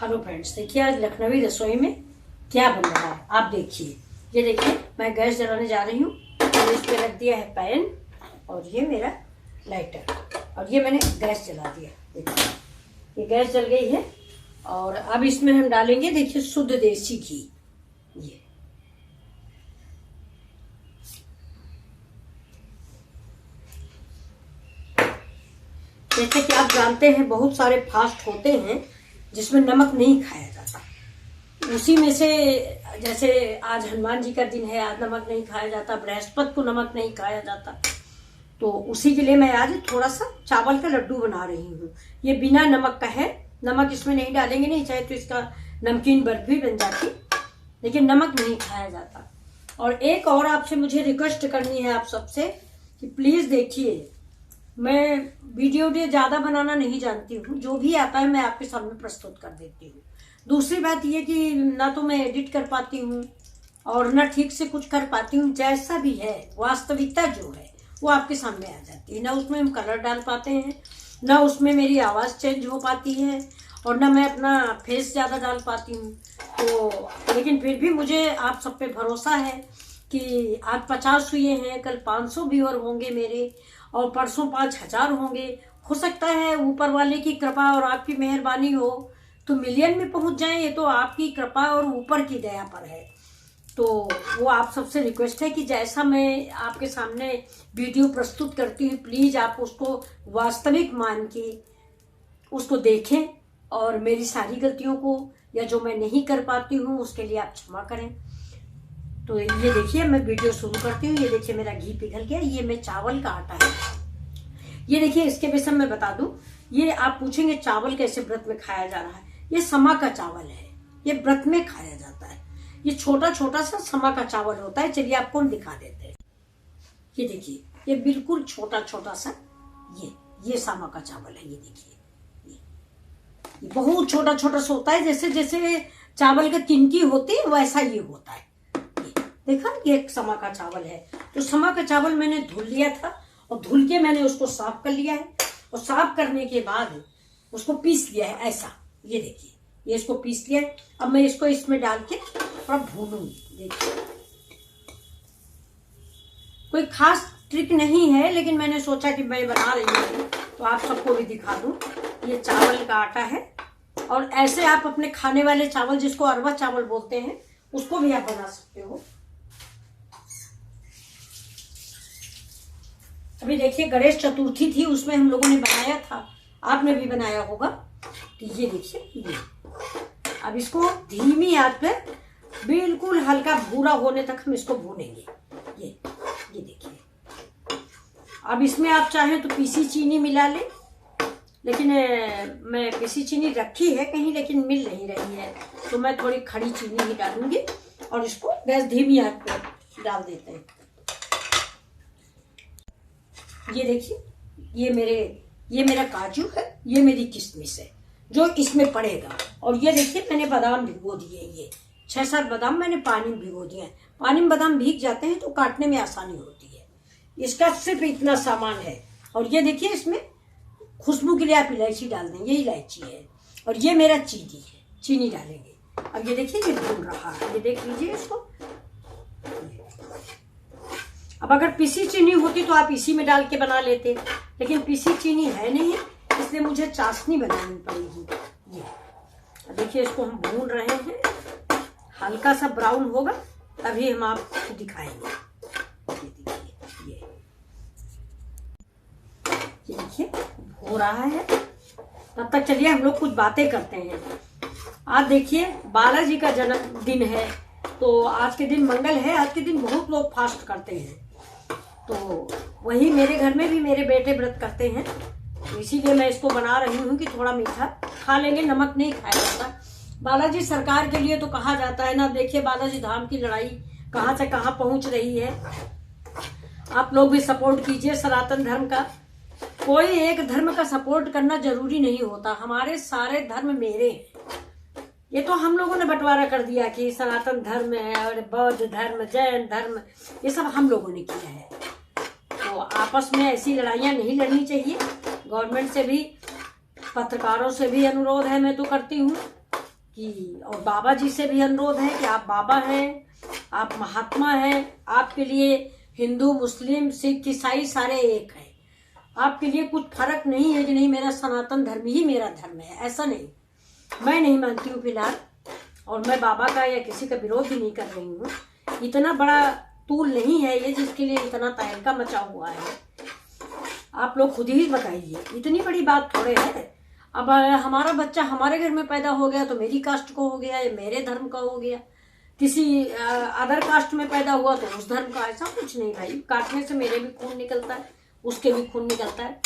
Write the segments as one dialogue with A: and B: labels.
A: Hello friends, देखिए आज लखनवी रसोई में क्या बन रहा है आप देखिए। ये देखिए मैं गैस जलाने जा रही हूँ और इस पे रख दिया है पैन और ये मेरा लाइटर और ये मैंने गैस जला दिया। देखिए ये गैस जल गई है और अब इसमें हम डालेंगे देखिए शुद्ध देसी घी। ये जैसे कि आप जानते हैं बहुत सारे फास्ट होते हैं जिसमें नमक नहीं खाया जाता। उसी में से जैसे आज हनुमान जी का दिन है, आज नमक नहीं खाया जाता, बृहस्पति को नमक नहीं खाया जाता, तो उसी के लिए मैं आज थोड़ा सा चावल का लड्डू बना रही हूँ। ये बिना नमक का है, नमक इसमें नहीं डालेंगे, नहीं चाहे तो इसका नमकीन बर्फी बन जाती, लेकिन नमक नहीं खाया जाता। और एक और आपसे मुझे रिक्वेस्ट करनी है आप सबसे कि प्लीज देखिए, मैं वीडियो ज़्यादा बनाना नहीं जानती हूँ, जो भी आता है मैं आपके सामने प्रस्तुत कर देती हूँ। दूसरी बात ये कि ना तो मैं एडिट कर पाती हूँ और ना ठीक से कुछ कर पाती हूँ। जैसा भी है वास्तविकता जो है वो आपके सामने आ जाती है। ना उसमें हम कलर डाल पाते हैं, ना उसमें मेरी आवाज़ चेंज हो पाती है और ना मैं अपना फेस ज़्यादा डाल पाती हूँ। तो लेकिन फिर भी मुझे आप सब पे भरोसा है कि आज 50 हुए हैं, कल 500 व्यूअर होंगे मेरे और परसों 5000 होंगे। हो सकता है ऊपर वाले की कृपा और आपकी मेहरबानी हो तो मिलियन में पहुंच जाए। ये तो आपकी कृपा और ऊपर की दया पर है। तो वो आप सबसे रिक्वेस्ट है कि जैसा मैं आपके सामने वीडियो प्रस्तुत करती हूँ प्लीज आप उसको वास्तविक मान के उसको देखें और मेरी सारी गलतियों को या जो मैं नहीं कर पाती हूँ उसके लिए आप क्षमा करें। तो ये देखिए मैं वीडियो शुरू करती हूँ। ये देखिए मेरा घी पिघल गया। ये मैं चावल का आटा है। ये देखिए इसके विषय में बता दूं, ये आप पूछेंगे चावल कैसे व्रत में खाया जा रहा है। ये समा का चावल है, ये व्रत में खाया जाता है। ये छोटा छोटा सा समा का चावल होता है। चलिए आपको हम दिखा देते हैं। ये देखिए ये बिल्कुल छोटा छोटा सा ये समा का चावल है। ये देखिए ये बहुत छोटा छोटा सा होता है, जैसे जैसे चावल का तिनकी होती है वैसा ये होता है। देखा ये एक समा का चावल है। तो समा का चावल मैंने धुल लिया था और धुल के मैंने उसको साफ कर लिया है और साफ करने के बाद उसको पीस लिया है ऐसा। ये देखिए ये इसको पीस लिया है। अब मैं इसको इसमें डाल के थोड़ा भूनूंगी। देखिए कोई खास ट्रिक नहीं है, लेकिन मैंने सोचा कि मैं बना रही हूँ तो आप सबको भी दिखा दूं। ये चावल का आटा है और ऐसे आप अपने खाने वाले चावल जिसको अरवा चावल बोलते हैं उसको भी आप बना सकते हो। अभी देखिए गणेश चतुर्थी थी, उसमें हम लोगों ने बनाया था, आपने भी बनाया होगा। तो ये देखिए ये अब इसको धीमी आंच पे बिल्कुल हल्का भूरा होने तक हम इसको भूनेंगे। ये देखिए अब इसमें आप चाहें तो पीसी चीनी मिला लें, लेकिन मैं पीसी चीनी रखी है कहीं लेकिन मिल नहीं रही है, तो मैं थोड़ी खड़ी चीनी ही डालूंगी और इसको गैस धीमी आंच पे डाल देते हैं। ये देखिए ये मेरा काजू है, ये मेरी किशमिश है जो इसमें पड़ेगा। और ये देखिए मैंने बादाम भिगो दिए, ये 6-7 बादाम मैंने पानी में भिगो दिए हैं। पानी में बादाम भीग जाते हैं तो काटने में आसानी होती है। इसका सिर्फ इतना सामान है। और ये देखिए इसमें खुशबू के लिए आप इलायची डाल दें, ये इलायची है। और ये मेरा चीनी है, चीनी डालेंगे। अब ये देखिए ये भून रहा है, ये देख लीजिए इसको। अब अगर पीसी चीनी होती तो आप इसी में डाल के बना लेते, लेकिन पीसी चीनी है नहीं, इसलिए मुझे चाशनी बनानी पड़ेगी। ये देखिए इसको हम भून रहे हैं, हल्का सा ब्राउन होगा तभी हम आपको दिखाएंगे। ये देखिए हो रहा है। तब तक चलिए हम लोग कुछ बातें करते हैं। आज देखिए बालाजी का जन्मदिन है, तो आज के दिन मंगल है। आज के दिन बहुत लोग फास्ट करते हैं, तो वही मेरे घर में भी मेरे बेटे व्रत करते हैं, तो इसीलिए मैं इसको बना रही हूँ कि थोड़ा मीठा खा लेंगे। नमक नहीं खाया जाता। बालाजी सरकार के लिए तो कहा जाता है ना। देखिए बालाजी धाम की लड़ाई कहाँ से कहाँ पहुंच रही है। आप लोग भी सपोर्ट कीजिए सनातन धर्म का। कोई एक धर्म का सपोर्ट करना जरूरी नहीं होता। हमारे सारे धर्म मेरे हैं। ये तो हम लोगों ने बंटवारा कर दिया कि सनातन धर्म है और बौद्ध धर्म, जैन धर्म, ये सब हम लोगों ने किया है। तो आपस में ऐसी लड़ाइयाँ नहीं लड़नी चाहिए। गवर्नमेंट से भी, पत्रकारों से भी अनुरोध है, मैं तो करती हूँ कि और बाबा जी से भी अनुरोध है कि आप बाबा हैं, आप महात्मा हैं, आपके लिए हिंदू मुस्लिम सिख ईसाई सारे एक हैं, आपके लिए कुछ फर्क नहीं है कि नहीं मेरा सनातन धर्म ही मेरा धर्म है, ऐसा नहीं। मैं नहीं मानती हूँ फिलहाल, और मैं बाबा का या किसी का विरोध भी नहीं कर रही हूँ। इतना बड़ा तूल नहीं है ये जिसके लिए इतना तहलका मचा हुआ है। आप लोग खुद ही बताइए, इतनी बड़ी बात थोड़े है। अब हमारा बच्चा हमारे घर में पैदा हो गया तो मेरी कास्ट को हो गया या मेरे धर्म का हो गया, किसी अदर कास्ट में पैदा हुआ तो उस धर्म का, ऐसा कुछ नहीं भाई। काटने से मेरे भी खून निकलता है, उसके भी खून निकलता है।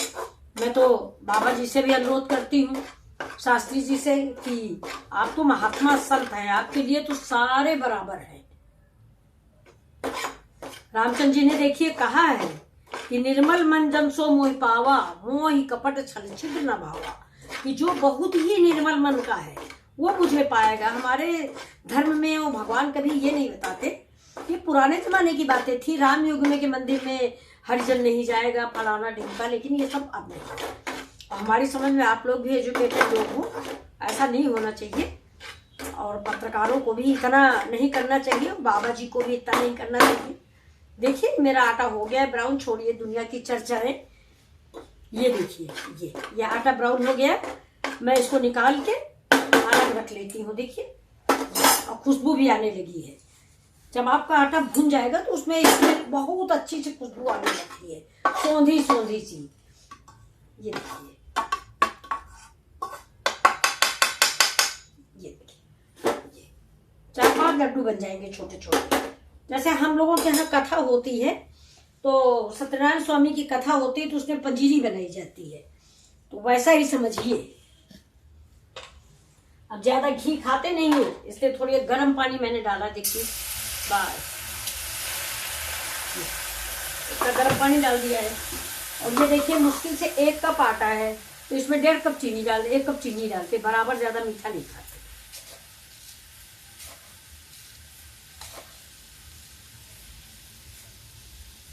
A: मैं तो बाबा जी से भी अनुरोध करती हूँ, शास्त्री जी से, कि आप तो महात्मा संत हैं, आपके लिए तो सारे बराबर हैं। रामचंद्र जी ने देखिए कहा है कि निर्मल मन जन सो मोहि पावा, मोहि कपट छल छिद्र न भावा, कि जो बहुत ही निर्मल मन का है वो मुझे पाएगा। हमारे धर्म में वो भगवान कभी ये नहीं बताते, ये पुराने जमाने की बातें थी, राम युग में के मंदिर में हरिजन नहीं जाएगा फलाना ढिमका, लेकिन ये सब अब नहीं। और हमारी समझ में आप लोग भी एजुकेटेड लोग हो, ऐसा नहीं होना चाहिए। और पत्रकारों को भी इतना नहीं करना चाहिए, बाबा जी को भी इतना नहीं करना चाहिए। देखिए मेरा आटा हो गया है ब्राउन, छोड़िए दुनिया की चर्चा है। ये देखिए ये आटा ब्राउन हो गया, मैं इसको निकाल के अलग रख लेती हूँ। देखिए और खुशबू भी आने लगी है। जब आपका आटा भुन जाएगा तो उसमें इसमें बहुत अच्छी सी खुशबू आने लगती है, सौंधी सौंधी सी। ये देखिए, ये देखिए 4-5 लड्डू बन जाएंगे छोटे छोटे। जैसे हम लोगों के यहाँ कथा होती है तो सत्यनारायण स्वामी की कथा होती है तो उसमें पंजीरी बनाई जाती है, तो वैसा ही समझिए। अब ज्यादा घी खाते नहीं है इसलिए थोड़ी गर्म पानी मैंने डाला, देखिए बस इसका गर्म पानी डाल दिया है। और ये देखिए मुश्किल से 1 कप आटा है तो इसमें 1.5 कप चीनी डाल, 1 कप चीनी डालते, बराबर ज्यादा मीठा नहीं खाते।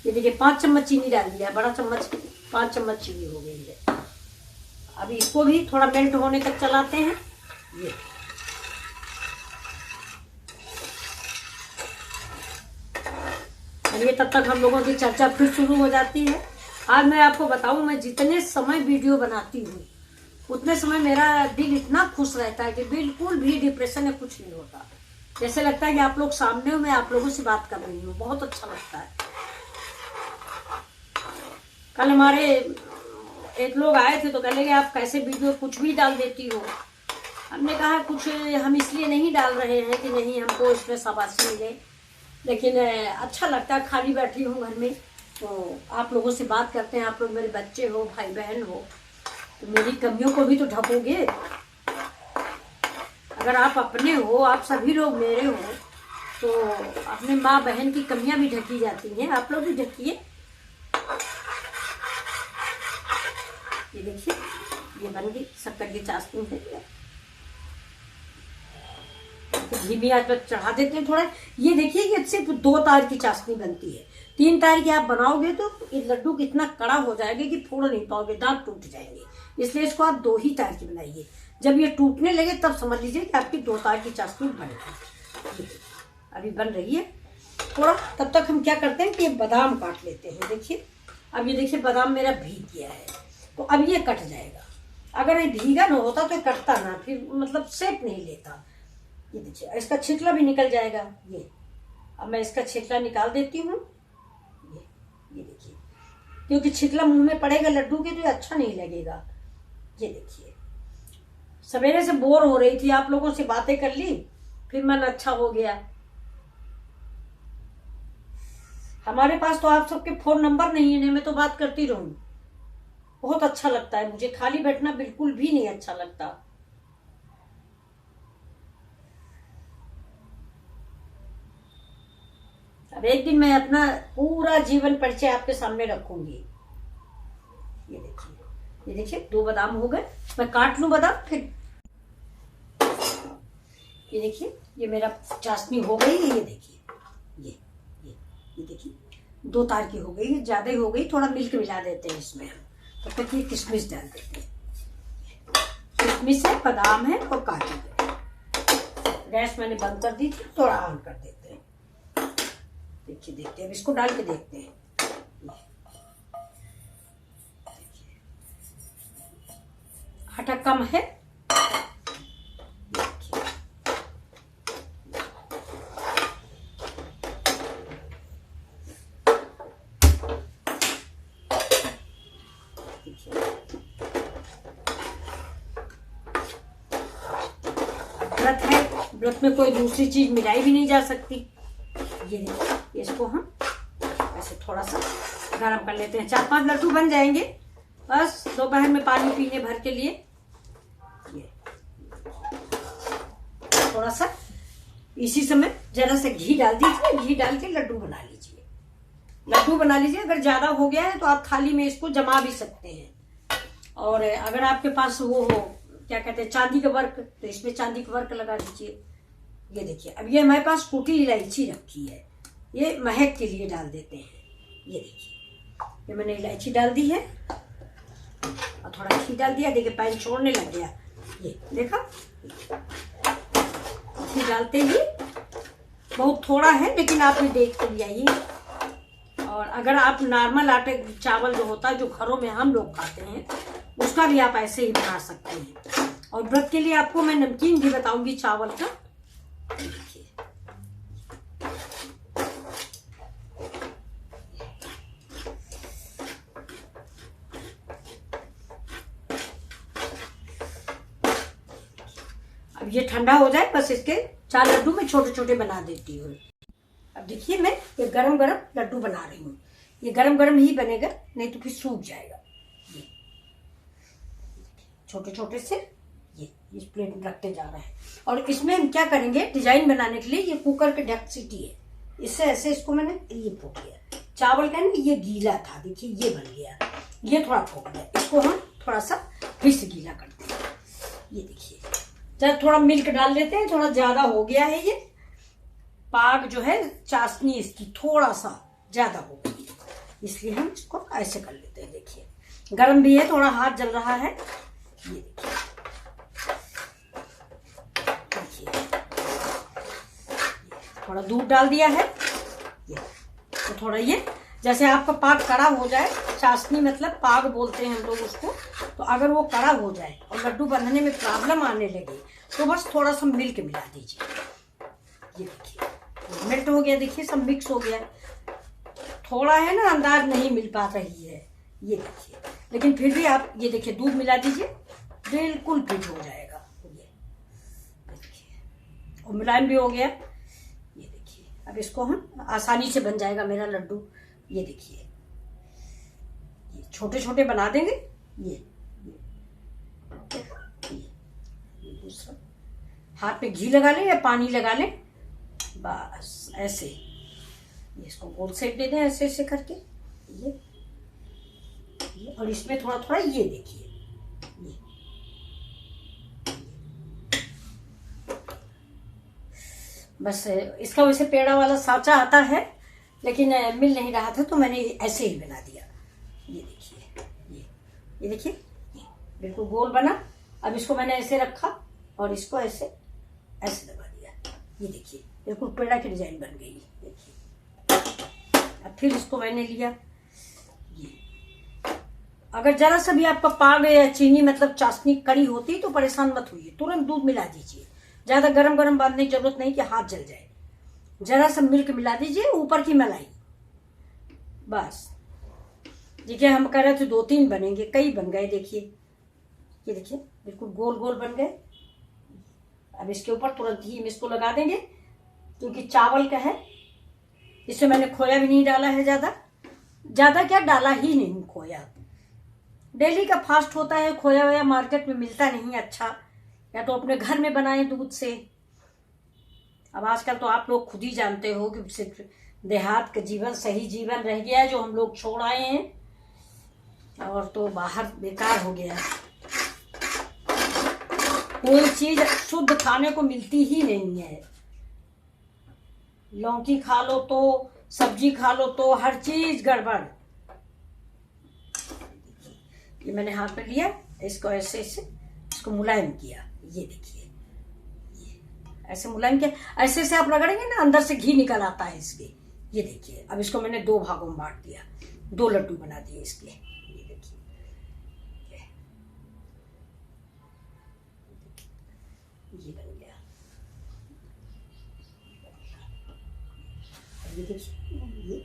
A: ये देखिए 5 चम्मच चीनी डाल दिया, बड़ा चम्मच 5 चम्मच चीनी हो गई है। अभी इसको भी थोड़ा मेल्ट होने तक चलाते हैं। ये और ये तब तक हम लोगों की चर्चा फिर शुरू हो जाती है। आज मैं आपको बताऊं, मैं जितने समय वीडियो बनाती हूँ उतने समय मेरा दिल इतना खुश रहता है कि बिल्कुल भी डिप्रेशन में कुछ नहीं होता। जैसे लगता है कि आप लोग सामने हो, मैं आप लोगों से बात कर रही हूँ, बहुत अच्छा लगता है। कल हमारे एक लोग आए थे तो कह लगे आप कैसे वीडियो कुछ भी डाल देती हो। हमने कहा कुछ हम इसलिए नहीं डाल रहे हैं कि नहीं हमको इसमें शाबाशी मिले, लेकिन अच्छा लगता है, खाली बैठी हूँ घर में तो आप लोगों से बात करते हैं। आप लोग मेरे बच्चे हो, भाई बहन हो, तो मेरी कमियों को भी तो ढकोगे। अगर आप अपने हो, आप सभी लोग मेरे हो, तो अपने माँ बहन की कमियां भी ढकी जाती हैं, आप लोग भी ढकिए। ये देखिए ये बन गई शक्कर की चाशनी है। तो धीमी आंच पर चढ़ा देते हैं थोड़ा। ये देखिए ये सिर्फ 2 तार की चाशनी बनती है, 3 तार की आप बनाओगे तो ये लड्डू कितना कड़ा हो जाएगा कि फोड़ नहीं पाओगे, दांत टूट जाएंगे। इसलिए इसको आप 2 ही तार की बनाइए। जब ये टूटने लगे तब समझ लीजिए कि आपकी 2 तार की चाशनी बन गई। अभी बन रही है थोड़ा, तब तक हम क्या करते हैं कि ये बादाम काट लेते हैं। देखिए अब ये देखिए बादाम मेरा भीग गया है, तो अब ये कट जाएगा। अगर ये भीगा न होता तो कटता ना, फिर मतलब शेप नहीं लेता। ये देखिए इसका छिलका भी निकल जाएगा। ये अब मैं इसका छिलका निकाल देती हूँ। ये देखिए, क्योंकि छिलका मुंह में पड़ेगा लड्डू के तो ये अच्छा नहीं लगेगा। ये देखिए सवेरे से बोर हो रही थी, आप लोगों से बातें कर ली, फिर मन अच्छा हो गया। हमारे पास तो आप सबके फोन नंबर नहीं है, मैं तो बात करती रहूं। बहुत अच्छा लगता है मुझे, खाली बैठना बिल्कुल भी नहीं अच्छा लगता। अब एक दिन मैं अपना पूरा जीवन परिचय आपके सामने रखूंगी। ये देखिए 2 बादाम हो गए, मैं काट लूं बादाम फिर। ये देखिए ये मेरा चाशनी हो गई है। ये देखिए ये देखिए 2 तार की हो गई, ज्यादा हो गई, थोड़ा मिल्क मिला देते हैं इसमें हम। तब तक ये किशमिश डाल देते हैं। किशमिश है, बादाम है और काजू है। गैस मैंने बंद कर दी थी, थोड़ा ऑन कर देते हैं। देखिए देखते हैं, अब इसको डाल के देखते हैं। आटा कम है, व्रत है, व्रत में कोई दूसरी चीज मिलाई भी नहीं जा सकती। ये देखिए, इसको हम ऐसे थोड़ा सा गरम कर लेते हैं। 4-5 लड्डू बन जाएंगे बस दोपहर में पानी पीने भर के लिए। ये थोड़ा सा इसी समय जरा सा घी डाल दीजिए, घी डाल के लड्डू बना लीजिए। लड्डू बना लीजिए, अगर ज्यादा हो गया है तो आप थाली में इसको जमा भी सकते हैं। और अगर आपके पास वो हो, क्या कहते हैं, चांदी का वर्क, तो इसमें चांदी का वर्क लगा दीजिए। ये देखिए, अब ये हमारे पास कुटी इलायची रखी है, ये महक के लिए डाल देते हैं। ये देखिए, ये मैंने इलायची डाल दी है और थोड़ा घी डाल दिया। देखिए पैन छोड़ने लग गया, ये देखा। घी डालते ही बहुत थोड़ा है, लेकिन आपने देख तो लिया ये। और अगर आप नॉर्मल आटे चावल जो होता है, जो घरों में हम लोग खाते हैं, उसका भी आप ऐसे ही बना सकते हैं। और व्रत के लिए आपको मैं नमकीन भी बताऊंगी चावल का। देखिए, अब ये ठंडा हो जाए, बस इसके 4 लड्डू मैं छोटे छोटे बना देती हूँ। अब देखिए, मैं ये गरम गरम लड्डू बना रही हूँ। ये गरम गरम ही बनेगा, नहीं तो फिर सूख जाएगा। छोटे छोटे से ये इस प्लेट में रखते जा रहे हैं। और इसमें हम क्या करेंगे, डिजाइन बनाने के लिए ये कुकर के ढक सीटी है, इससे ऐसे इसको मैंने ये फूट गया। चावल का ना ये गीला था, देखिए ये बन गया, ये थोड़ा फूट गया। इसको हम थोड़ा सा फिर से गीला करते हैं। ये देखिए, जब थोड़ा मिल्क डाल लेते हैं, थोड़ा ज्यादा हो गया है ये पाग जो है, चाशनी इसकी थोड़ा सा ज्यादा हो गई, इसलिए हम इसको ऐसे कर लेते हैं। देखिए गर्म भी है, थोड़ा हाथ जल रहा है। ये देखिए, थोड़ा दूध डाल दिया है। ये तो थोड़ा ये जैसे आपका पाग कड़ा हो जाए, चाशनी मतलब पाग बोलते हैं हम लोग उसको, तो अगर वो कड़ा हो जाए और लड्डू बनाने में प्रॉब्लम आने लगे, तो बस थोड़ा सा मिल्क मिला दीजिए। ये देखिए मेल्ट हो गया, देखिए सब मिक्स हो गया। थोड़ा है ना, अंदाज नहीं मिल पा रही है, ये देखिए, लेकिन फिर भी आप ये देखिए दूध मिला दीजिए, बिल्कुल फिट हो जाएगा। ये देखिए, और मुलायम भी हो गया। ये देखिए, अब इसको हम आसानी से बन जाएगा मेरा लड्डू। ये देखिए, ये छोटे छोटे बना देंगे। ये दूसरा हाथ पे घी लगा ले या पानी लगा ले, बस ऐसे इसको गोल सेक दे दें, ऐसे ऐसे करके। ये और इसमें थोड़ा थोड़ा ये देखिए, ये बस। इसका वैसे पेड़ा वाला सांचा आता है, लेकिन मिल नहीं रहा था, तो मैंने ऐसे ही बना दिया। ये देखिए, ये देखिए, बिल्कुल गोल बना। अब इसको मैंने ऐसे रखा और इसको ऐसे ऐसे दबा दिया। ये देखिए, बिल्कुल पेड़ा की डिजाइन बन गई। देखिए, अब फिर इसको मैंने लिया। ये अगर जरा सा भी आपका पाग या चीनी मतलब चाशनी कड़ी होती तो परेशान मत होइए, तुरंत दूध मिला दीजिए। ज्यादा गरम गरम बांधने की जरूरत नहीं कि हाथ जल जाए। जरा सा मिल्क मिला दीजिए, ऊपर की मलाई, बस। देखिए, हम कह रहे थे 2-3 बनेंगे, कई बन गए। देखिए, ये देखिए, बिल्कुल गोल गोल बन गए। अब इसके ऊपर तुरंत घी हम इसको लगा देंगे, क्योंकि चावल का है। इसमें मैंने खोया भी नहीं डाला है, ज्यादा क्या डाला ही नहीं खोया। डेली का फास्ट होता है, खोया वोया मार्केट में मिलता नहीं अच्छा, या तो अपने घर में बनाए दूध से। अब आजकल तो आप लोग खुद ही जानते हो कि सिर्फ देहात का जीवन सही जीवन रह गया है, जो हम लोग छोड़ आए हैं, और तो बाहर बेकार हो गया। कोई चीज शुद्ध खाने को मिलती ही नहीं है। लौकी खा लो तो, सब्जी खा लो तो, हर चीज गड़बड़। ये मैंने हाथ में लिया, इसको ऐसे ऐसे इसको मुलायम किया। ये देखिए, ऐसे मुलायम के ऐसे से आप रगड़ेंगे ना, अंदर से घी निकल आता है इसके। ये देखिए, अब इसको मैंने 2 भागों में बांट दिया, 2 लड्डू बना दिए इसके। ये देखिए, ये बन गया। ये देखिए, ये हो गया,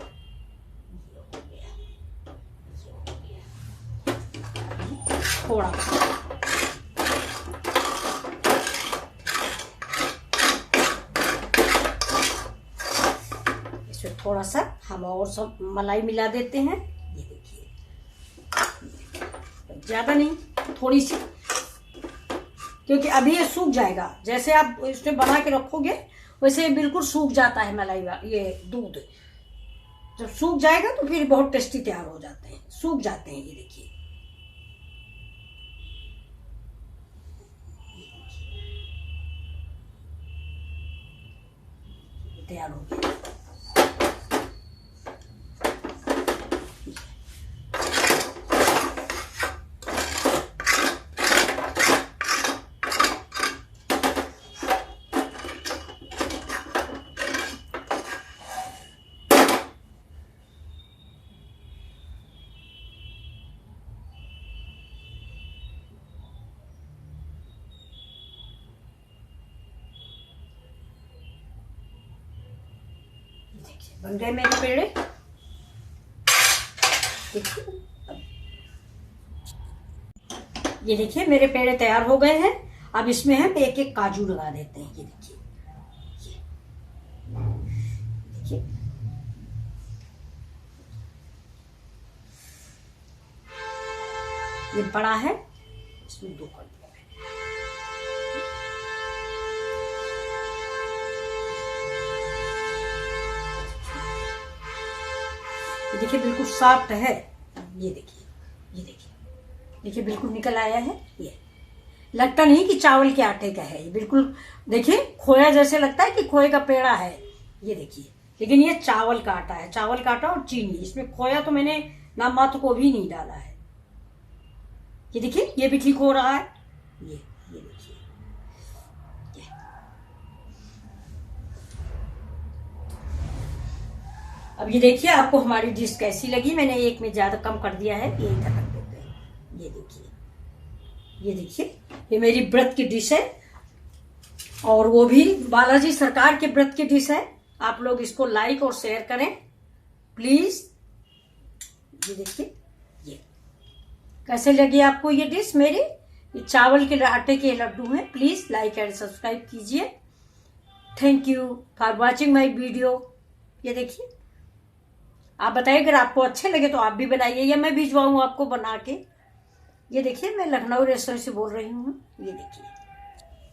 A: ये हो गया। थोड़ा इसमें थोड़ा सा हम और सब मलाई मिला देते हैं। ये देखिए, ज्यादा नहीं, थोड़ी सी, क्योंकि अभी ये सूख जाएगा। जैसे आप इसमें बना के रखोगे वैसे बिल्कुल सूख जाता है मलाई, ये दूध जब सूख जाएगा तो फिर बहुत टेस्टी तैयार हो जाते हैं, सूख जाते हैं। ये देखिए, तैयार हो गया। देखिए, बन गए मेरे पेड़े। देखिए, ये देखिए मेरे पेड़े तैयार हो गए हैं। अब इसमें हम एक एक काजू लगा देते हैं। ये देखिए, देखिए, ये बड़ा है, इसमें 2 कर दिया मैंने। ये देखिए बिल्कुल सॉफ्ट है। ये देखिए, ये देखिए, देखिए बिल्कुल निकल आया है। ये लगता नहीं कि चावल के आटे का है, ये बिल्कुल देखिए खोया जैसे लगता है कि खोए का पेड़ा है। ये देखिए, लेकिन ये चावल का आटा है, चावल का आटा और चीनी। इसमें खोया तो मैंने नाम मात्र को भी नहीं डाला है। ये देखिए, ये भी ठीक हो रहा है। ये देखिए, अब ये देखिए आपको हमारी डिश कैसी लगी। मैंने एक में ज्यादा कम कर दिया है, ये इधर रख देते हैं। ये देखिए, ये देखिए, ये मेरी व्रत की डिश है और वो भी बालाजी सरकार के व्रत की डिश है। आप लोग इसको लाइक और शेयर करें प्लीज। ये देखिए, ये कैसे लगी आपको ये डिश मेरी। ये चावल के आटे के लड्डू हैं। प्लीज लाइक एंड सब्सक्राइब कीजिए। Thank you for watching my video. ये देखिए, आप बताइए अगर आपको अच्छे लगे तो आप भी बनाइए या मैं भिजवाऊँ आपको बना के। ये देखिए, मैं लखनऊ रेस्टोरेंट से बोल रही हूँ। ये देखिए,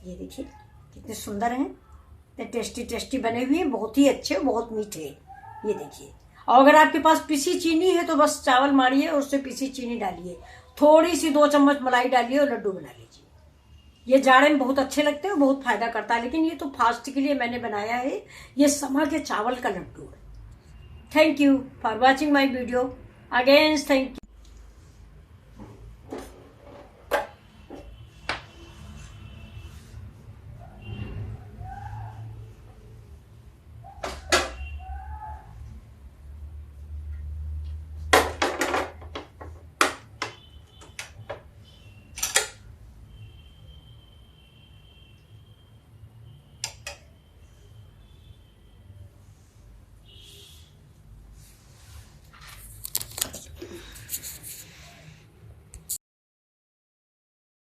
A: ये देखिए कितने सुंदर हैं, इतने टेस्टी टेस्टी बने हुए हैं, बहुत ही अच्छे, बहुत मीठे। ये देखिए, और अगर आपके पास पिसी चीनी है तो बस चावल मारिए और उससे पिसी चीनी डालिए, थोड़ी सी 2 चम्मच मलाई डालिए और लड्डू बना लीजिए। ये जाड़े में बहुत अच्छे लगते हैं, बहुत फायदा करता है। लेकिन ये तो फास्ट के लिए मैंने बनाया है। ये समा के चावल का लड्डू है। Thank you for watching my video again. Thank you.